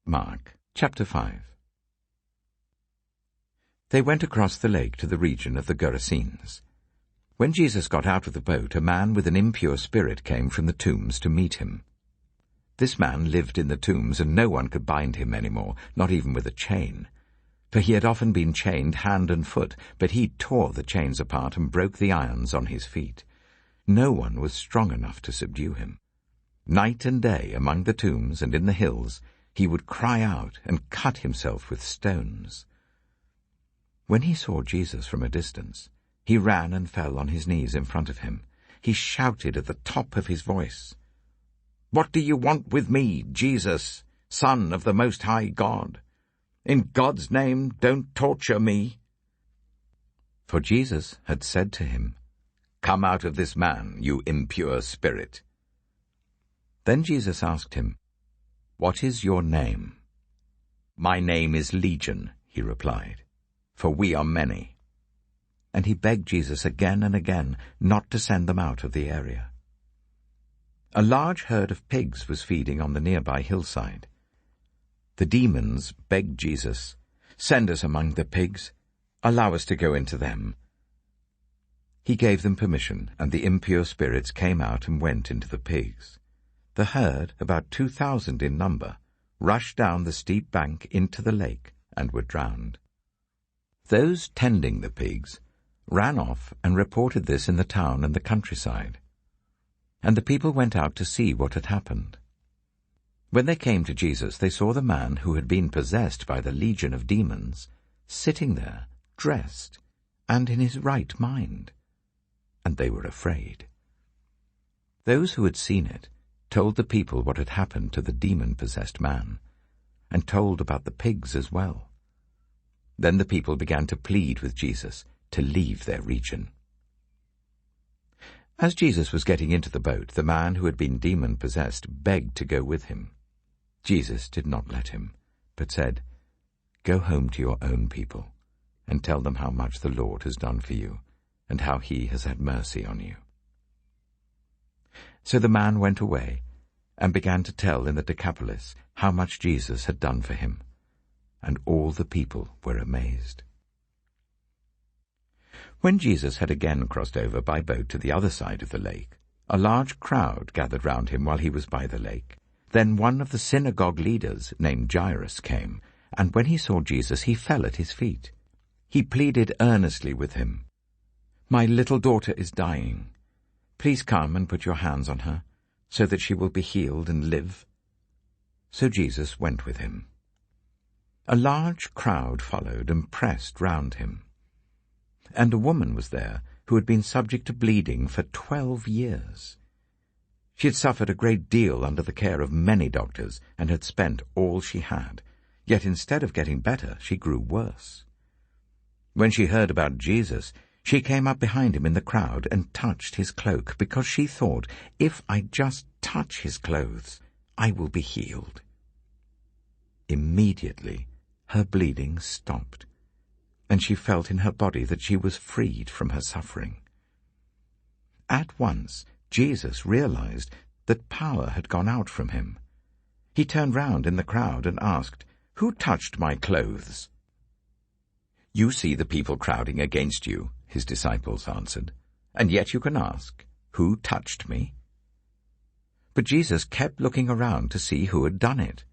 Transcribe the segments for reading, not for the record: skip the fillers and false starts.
Mark chapter 5. They went across the lake to the region of the Gerasenes. When Jesus got out of the boat, a man with an impure spirit came from the tombs to meet him. This man lived in the tombs, and no one could bind him any more, not even with a chain. For he had often been chained hand and foot, but he tore the chains apart and broke the irons on his feet. No one was strong enough to subdue him. Night and day, among the tombs and in the hills, he would cry out and cut himself with stones. When he saw Jesus from a distance, he ran and fell on his knees in front of him. He shouted at the top of his voice, "What do you want with me, Jesus, Son of the Most High God? In God's name, don't torture me." For Jesus had said to him, "Come out of this man, you impure spirit." Then Jesus asked him, "What is your name?" "My name is Legion," he replied, "for we are many." And he begged Jesus again and again not to send them out of the area. A large herd of pigs was feeding on the nearby hillside. The demons begged Jesus, "Send us among the pigs. Allow us to go into them." He gave them permission, and the impure spirits came out and went into the pigs. The herd, about 2,000 in number, rushed down the steep bank into the lake and were drowned. Those tending the pigs ran off and reported this in the town and the countryside. And the people went out to see what had happened. When they came to Jesus, they saw the man who had been possessed by the legion of demons sitting there, dressed, and in his right mind. And they were afraid. Those who had seen it told the people what had happened to the demon-possessed man, and told about the pigs as well. Then the people began to plead with Jesus to leave their region. As Jesus was getting into the boat, the man who had been demon-possessed begged to go with him. Jesus did not let him, but said, "Go home to your own people, and tell them how much the Lord has done for you, and how he has had mercy on you." So the man went away and began to tell in the Decapolis how much Jesus had done for him, and all the people were amazed. When Jesus had again crossed over by boat to the other side of the lake, a large crowd gathered round him while he was by the lake. Then one of the synagogue leaders, named Jairus, came, and when he saw Jesus, he fell at his feet. He pleaded earnestly with him, "My little daughter is dying. Please come and put your hands on her, so that she will be healed and live." So Jesus went with him. A large crowd followed and pressed round him. And a woman was there who had been subject to bleeding for 12 years. She had suffered a great deal under the care of many doctors and had spent all she had, yet instead of getting better, she grew worse. When she heard about Jesus, she came up behind him in the crowd and touched his cloak, because she thought, "If I just touch his clothes, I will be healed." Immediately, her bleeding stopped, and she felt in her body that she was freed from her suffering. At once, Jesus realized that power had gone out from him. He turned round in the crowd and asked, "Who touched my clothes?" "You see the people crowding against you," his disciples answered, "and yet you can ask, 'Who touched me?'" But Jesus kept looking around to see who had done it.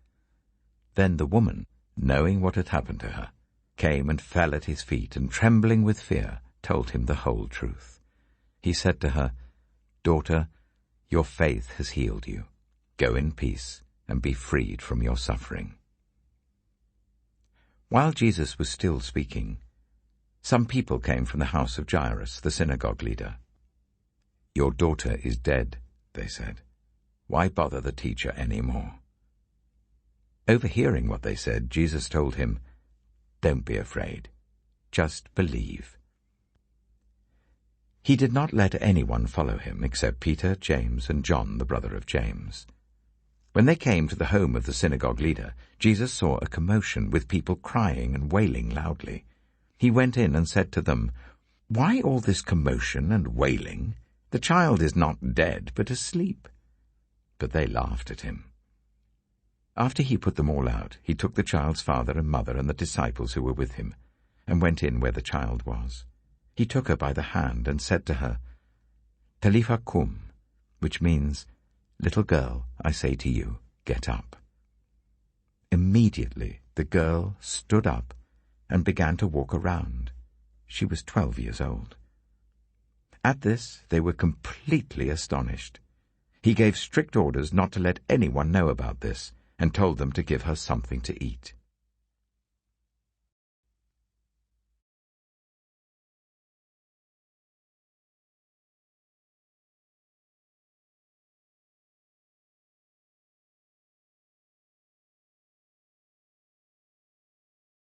Then the woman, knowing what had happened to her, came and fell at his feet, and trembling with fear, told him the whole truth. He said to her, "Daughter, your faith has healed you. Go in peace and be freed from your suffering." While Jesus was still speaking, some people came from the house of Jairus, the synagogue leader. "Your daughter is dead," they said. "Why bother the teacher any more?" Overhearing what they said, Jesus told him, "Don't be afraid. Just believe." He did not let anyone follow him except Peter, James, and John, the brother of James. When they came to the home of the synagogue leader, Jesus saw a commotion with people crying and wailing loudly. He went in and said to them, "Why all this commotion and wailing? The child is not dead, but asleep." But they laughed at him. After he put them all out, he took the child's father and mother and the disciples who were with him, and went in where the child was. He took her by the hand and said to her, Talitha cum, which means, Little girl, I say to you, get up. Immediately the girl stood up and began to walk around. She was 12 years old. At this they were completely astonished. He gave strict orders not to let anyone know about this, and told them to give her something to eat.